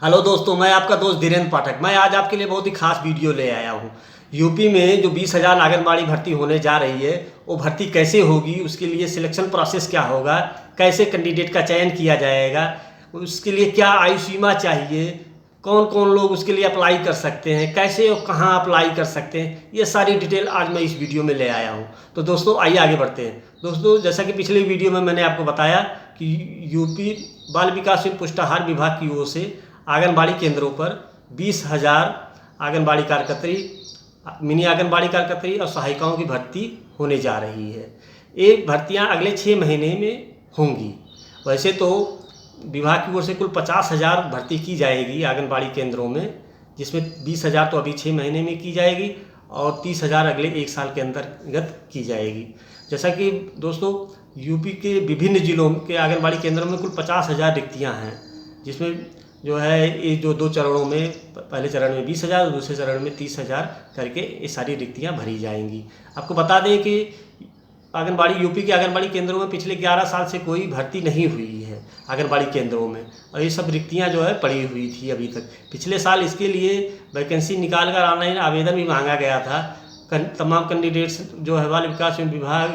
Hello दोस्तों, मैं आपका दोस्त धीरेन्द्र पाठक। मैं आज आपके लिए बहुत ही खास वीडियो ले आया हूँ। यूपी में जो 20,000 आंगनबाड़ी भर्ती होने जा रही है, वो भर्ती कैसे होगी, उसके लिए सिलेक्शन प्रोसेस क्या होगा, कैसे कैंडिडेट का चयन किया जाएगा, उसके लिए क्या आयु सीमा चाहिए, कौन कौन लोग उसके लिए अप्लाई कर सकते हैं, कैसे और कहाँ अप्लाई कर सकते हैं, ये सारी डिटेल आज मैं इस वीडियो में ले आया हूँ। तो दोस्तों आइए आगे बढ़ते हैं। दोस्तों, जैसा कि पिछले वीडियो में मैंने आपको बताया कि यूपी बाल विकास एवं पुष्टाहार विभाग की ओर से आंगनबाड़ी केंद्रों पर 20,000 आंगनबाड़ी कार्यकर्त्री, मिनी आंगनबाड़ी कार्यकर्त्री और सहायिकाओं की भर्ती होने जा रही है। ये भर्तियां अगले 6 महीने में होंगी। वैसे तो विभाग की ओर से कुल 50,000 भर्ती की जाएगी आंगनबाड़ी केंद्रों में, जिसमें 20,000 तो अभी 6 महीने में की जाएगी और 30,000 अगले 1 साल के अंतर्गत की जाएगी। जैसा कि दोस्तों, यूपी के विभिन्न जिलों के आंगनबाड़ी केंद्रों में कुल 50,000 रिक्तियाँ हैं, जिसमें जो है ये जो 2 चरणों में, पहले चरण में 20,000 और दूसरे चरण में 30,000 करके ये सारी रिक्तियाँ भरी जाएंगी। आपको बता दें कि यूपी के आंगनबाड़ी केंद्रों में पिछले 11 साल से कोई भर्ती नहीं हुई है आंगनबाड़ी केंद्रों में, और ये सब रिक्तियाँ जो है पड़ी हुई थी अभी तक। पिछले साल इसके लिए वैकेंसी निकाल कर ऑनलाइन आवेदन भी मांगा गया था। तमाम कैंडिडेट्स जो है बाल विकास विभाग,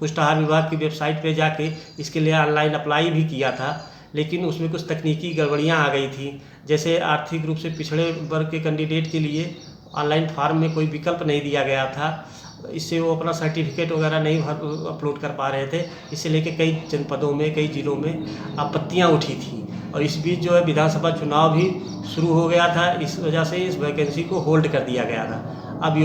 पुष्टाहार विभाग की वेबसाइट पे जाके इसके लिए ऑनलाइन अप्लाई भी किया था, लेकिन उसमें कुछ तकनीकी गड़बड़ियां आ गई थी। जैसे आर्थिक रूप से पिछड़े वर्ग के कैंडिडेट के लिए ऑनलाइन फॉर्म में कोई विकल्प नहीं दिया गया था, इससे वो अपना सर्टिफिकेट वगैरह नहीं अपलोड कर पा रहे थे। इसे लेके कई जनपदों में, कई जिलों में आपत्तियां उठी थी, और इस बीच जो है विधानसभा चुनाव भी शुरू हो गया था। इस वजह से इस वैकेंसी को होल्ड कर दिया गया था। अब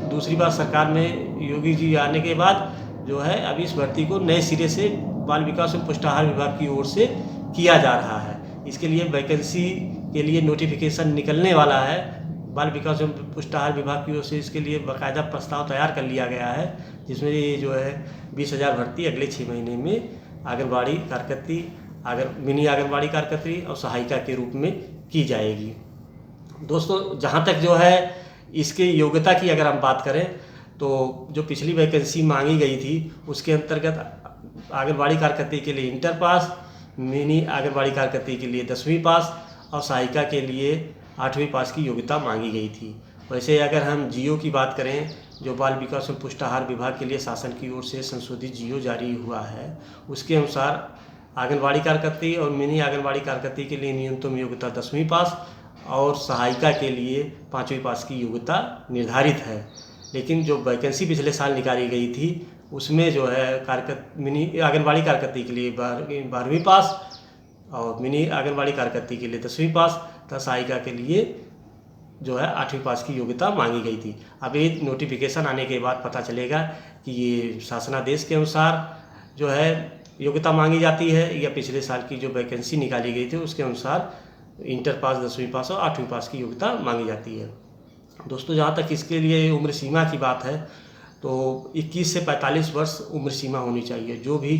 दूसरी बार सरकार में योगी जी आने के बाद जो है अब इस भर्ती को नए सिरे से बाल विकास एवं पुष्टाहार विभाग की ओर से किया जा रहा है। इसके लिए वैकेंसी के लिए नोटिफिकेशन निकलने वाला है। बाल विकास एवं पुष्टाहार विभाग की ओर से इसके लिए बाकायदा प्रस्ताव तैयार कर लिया गया है, जिसमें ये जो है 20,000 भर्ती अगले 6 महीने में आंगनबाड़ी कार्यकर्त्री, मिनी आंगनबाड़ी कार्यकर्त्री और सहायिका के रूप में की जाएगी। दोस्तों, जहाँ तक जो है इसके योग्यता की अगर हम बात करें, तो जो पिछली वैकेंसी मांगी गई थी उसके अंतर्गत आंगनबाड़ी कार्यकर्त्री के लिए इंटर पास, मिनी आंगनबाड़ी कार्यकर्त्री के लिए 10वीं पास और सहायिका के लिए 8वीं पास की योग्यता मांगी गई थी। वैसे अगर हम जियो की बात करें, जो बाल विकास एवं पुष्टाहार विभाग के लिए शासन की ओर से संशोधित जियो जारी हुआ है, उसके अनुसार आंगनबाड़ी कार्यकर्त्री और मिनी आंगनबाड़ी कार्यकर्त्री के लिए न्यूनतम योग्यता 10वीं पास और सहायिका के लिए 5वीं पास की योग्यता निर्धारित है। लेकिन जो वैकेंसी पिछले साल निकाली गई थी उसमें जो है मिनी आंगनबाड़ी कार्यकर्त्री के लिए 12वीं पास और मिनी आंगनबाड़ी कार्यकर्त्री के लिए 10वीं पास तथा सहायिका के लिए जो है 8वीं पास की योग्यता मांगी गई थी। अब ये नोटिफिकेशन आने के बाद पता चलेगा कि ये शासनादेश के अनुसार जो है योग्यता मांगी जाती है या पिछले साल की जो वैकेंसी निकाली गई थी उसके अनुसार इंटर पास, 10वीं पास और 8वीं पास की योग्यता मांगी जाती है। दोस्तों, जहाँ तक इसके लिए उम्र सीमा की बात है, तो 21 से 45 वर्ष उम्र सीमा होनी चाहिए। जो भी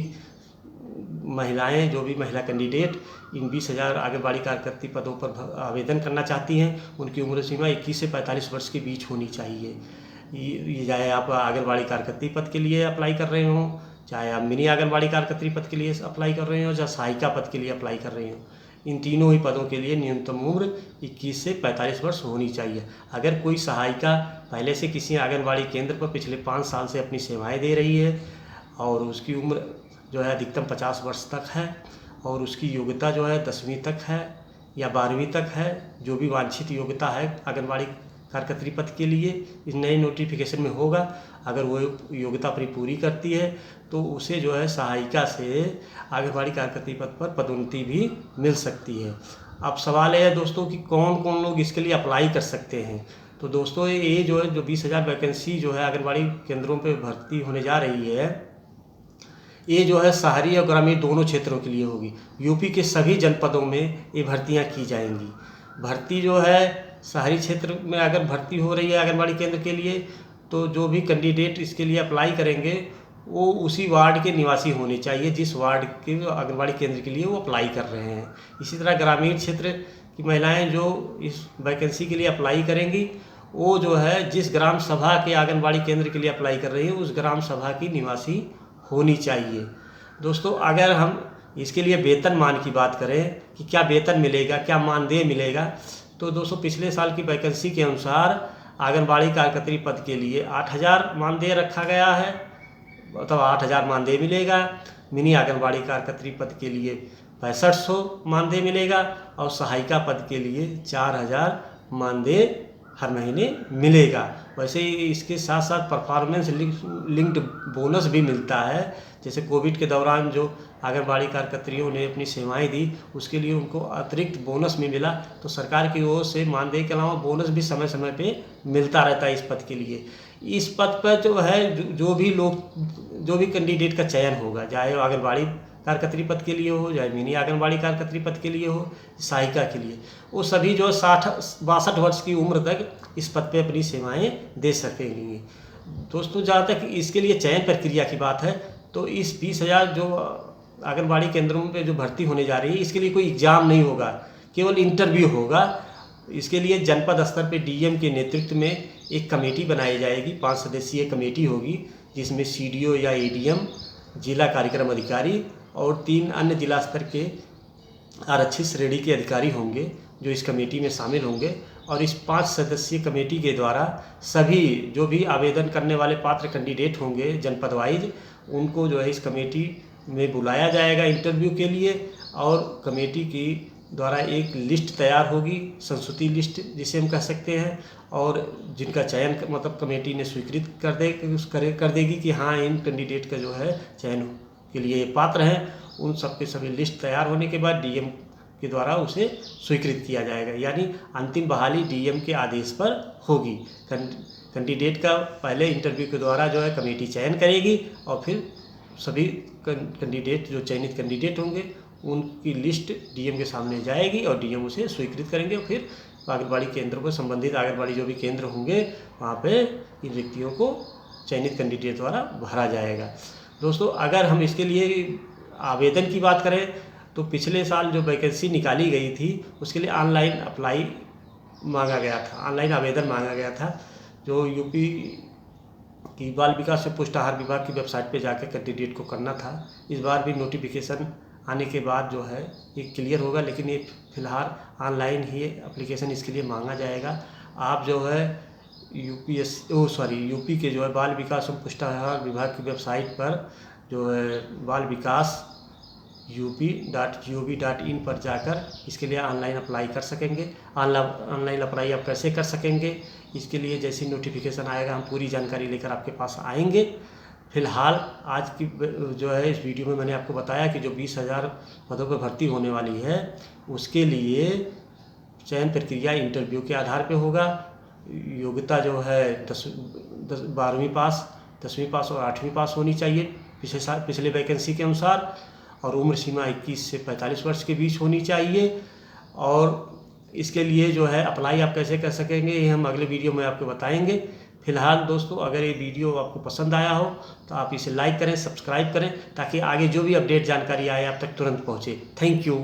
महिला कैंडिडेट इन 20,000 आंगनबाड़ी कार्यकर्त्री पदों पर आवेदन करना चाहती हैं, उनकी उम्र सीमा 21 से 45 वर्ष के बीच होनी चाहिए। ये चाहे आप आंगनबाड़ी कार्यकर्त्री पद के लिए अप्लाई कर रहे हों, चाहे आप मिनी आंगनबाड़ी कार्यकर्त्री पद के लिए अप्लाई कर रहे हो, या सहायिका पद के लिए अप्लाई कर रहे हो, इन तीनों ही पदों के लिए न्यूनतम उम्र 21 से 45 वर्ष होनी चाहिए। अगर कोई सहायिका पहले से किसी आंगनबाड़ी केंद्र पर पिछले 5 साल से अपनी सेवाएं दे रही है और उसकी उम्र जो है अधिकतम 50 वर्ष तक है और उसकी योग्यता जो है 10वीं तक है या 12वीं तक है, जो भी वांछित योग्यता है आंगनबाड़ी कार्यकर्त्री पद के लिए इस नए नोटिफिकेशन में होगा, अगर वो योग्यता अपनी पूरी करती है तो उसे जो है सहायिका से आंगनबाड़ी कार्यकर्त्री पद पर पदोन्नति भी मिल सकती है। अब सवाल है दोस्तों कि कौन कौन लोग इसके लिए अप्लाई कर सकते हैं। तो दोस्तों, ये जो है 20,000 वैकेंसी जो है आंगनबाड़ी केंद्रों पर भर्ती होने जा रही है, ये जो है शहरी और ग्रामीण दोनों क्षेत्रों के लिए होगी। यूपी के सभी जनपदों में ये भर्तियां की जाएंगी। भर्ती जो है शहरी क्षेत्र में अगर भर्ती हो रही है आंगनबाड़ी केंद्र के लिए, तो जो भी कैंडिडेट इसके लिए अप्लाई करेंगे वो उसी वार्ड के निवासी होने चाहिए जिस वार्ड के आंगनबाड़ी केंद्र के लिए वो अप्लाई कर रहे हैं। इसी तरह ग्रामीण क्षेत्र की महिलाएं जो इस वैकेंसी के लिए अप्लाई करेंगी, वो जो है जिस ग्राम सभा के आंगनबाड़ी केंद्र के लिए अप्लाई कर रही है उस ग्राम सभा की निवासी होनी चाहिए। दोस्तों, अगर हम इसके लिए वेतनमान की बात करें कि क्या वेतन मिलेगा, क्या मानदेय मिलेगा, तो दोस्तों पिछले साल की वैकेंसी के अनुसार आंगनबाड़ी कार्यकर्त्री पद के लिए 8,000 मानदेय रखा गया है, मतलब 8,000 मानदेय मिलेगा। मिनी आंगनबाड़ी कार्यकर्त्री पद के लिए 6500 मानदेय मिलेगा और सहायिका पद के लिए 4,000 मानदेय हर महीने मिलेगा। वैसे ही इसके साथ साथ परफॉर्मेंस लिंक्ड बोनस भी मिलता है। जैसे कोविड के दौरान जो आंगनबाड़ी कार्यकर्त्रियों ने अपनी सेवाएं दी, उसके लिए उनको अतिरिक्त बोनस भी मिला। तो सरकार की ओर से मानदेय के अलावा बोनस भी समय समय पे मिलता रहता है इस पद के लिए। इस पद पर जो है जो भी कैंडिडेट का चयन होगा, चाहे वो आंगनबाड़ी कार्यकर्त्री पद के लिए हो, चाहे मिनी आंगनबाड़ी कार्यकर्त्री पद के लिए हो, सहायिका के लिए, वो सभी जो 62 वर्ष की उम्र तक इस पद पे अपनी सेवाएं दे सकेंगे। दोस्तों जहाँ तक इसके लिए चयन प्रक्रिया की बात है, तो इस 20,000 जो आंगनबाड़ी केंद्रों पे जो भर्ती होने जा रही है, इसके लिए कोई एग्ज़ाम नहीं होगा, केवल इंटरव्यू होगा। इसके लिए जनपद स्तर पे डीएम के नेतृत्व में एक कमेटी बनाई जाएगी, 5 सदस्यीय कमेटी होगी, जिसमें सीडीओ या एडीएम, जिला कार्यक्रम अधिकारी और 3 अन्य जिला स्तर के आरक्षित श्रेणी के अधिकारी होंगे जो इस कमेटी में शामिल होंगे। और इस 5 सदस्यीय कमेटी के द्वारा सभी जो भी आवेदन करने वाले पात्र कैंडिडेट होंगे जनपद वाइज, उनको जो है इस कमेटी में बुलाया जाएगा इंटरव्यू के लिए। और कमेटी की द्वारा एक लिस्ट तैयार होगी, संस्तुति लिस्ट जिसे हम कह सकते हैं, और जिनका चयन मतलब कमेटी ने स्वीकृत कर देगी कि हाँ इन कैंडिडेट का जो है चयन के लिए पात्र हैं। उन सब के सभी लिस्ट तैयार होने के बाद डीएम के द्वारा उसे स्वीकृत किया जाएगा, यानी अंतिम बहाली डीएम के आदेश पर होगी। कैंडिडेट का पहले इंटरव्यू के द्वारा जो है कमेटी चयन करेगी और फिर सभी कैंडिडेट जो चयनित कैंडिडेट होंगे उनकी लिस्ट डीएम के सामने जाएगी और डीएम उसे स्वीकृत करेंगे। और फिर आंगनबाड़ी केंद्र को संबंधित आंगनबाड़ी जो भी केंद्र होंगे वहाँ पे इन व्यक्तियों को चयनित कैंडिडेट द्वारा भरा जाएगा। दोस्तों अगर हम इसके लिए आवेदन की बात करें तो पिछले साल जो वैकेंसी निकाली गई थी उसके लिए ऑनलाइन अप्लाई मांगा गया था, ऑनलाइन आवेदन मांगा गया था, जो यूपी की बाल विकास एवं पुष्टाहार विभाग की वेबसाइट पे जाकर कैंडिडेट को करना था। इस बार भी नोटिफिकेशन आने के बाद जो है ये क्लियर होगा, लेकिन ये फिलहाल ऑनलाइन ही एप्लीकेशन इसके लिए मांगा जाएगा। आप जो है यूपी के जो है बाल विकास एवं पुष्टाहार विभाग की वेबसाइट पर जो है बाल विकास up.gov.in पर जाकर इसके लिए ऑनलाइन अप्लाई कर सकेंगे। ऑनलाइन अप्लाई आप कैसे कर सकेंगे, इसके लिए जैसे नोटिफिकेशन आएगा हम पूरी जानकारी लेकर आपके पास आएंगे। फिलहाल आज की जो है इस वीडियो में मैंने आपको बताया कि जो 20,000 पदों पर भर्ती होने वाली है उसके लिए चयन प्रक्रिया इंटरव्यू के आधार पर होगा। योग्यता जो है 12वीं पास, 10वीं पास और 8वीं पास होनी चाहिए पिछले वैकेंसी के अनुसार, और उम्र सीमा 21 से 45 वर्ष के बीच होनी चाहिए। और इसके लिए जो है अप्लाई आप कैसे कर सकेंगे ये हम अगले वीडियो में आपको बताएंगे। फिलहाल दोस्तों अगर ये वीडियो आपको पसंद आया हो तो आप इसे लाइक करें, सब्सक्राइब करें, ताकि आगे जो भी अपडेट जानकारी आए आप तक तुरंत पहुँचे। Thank you.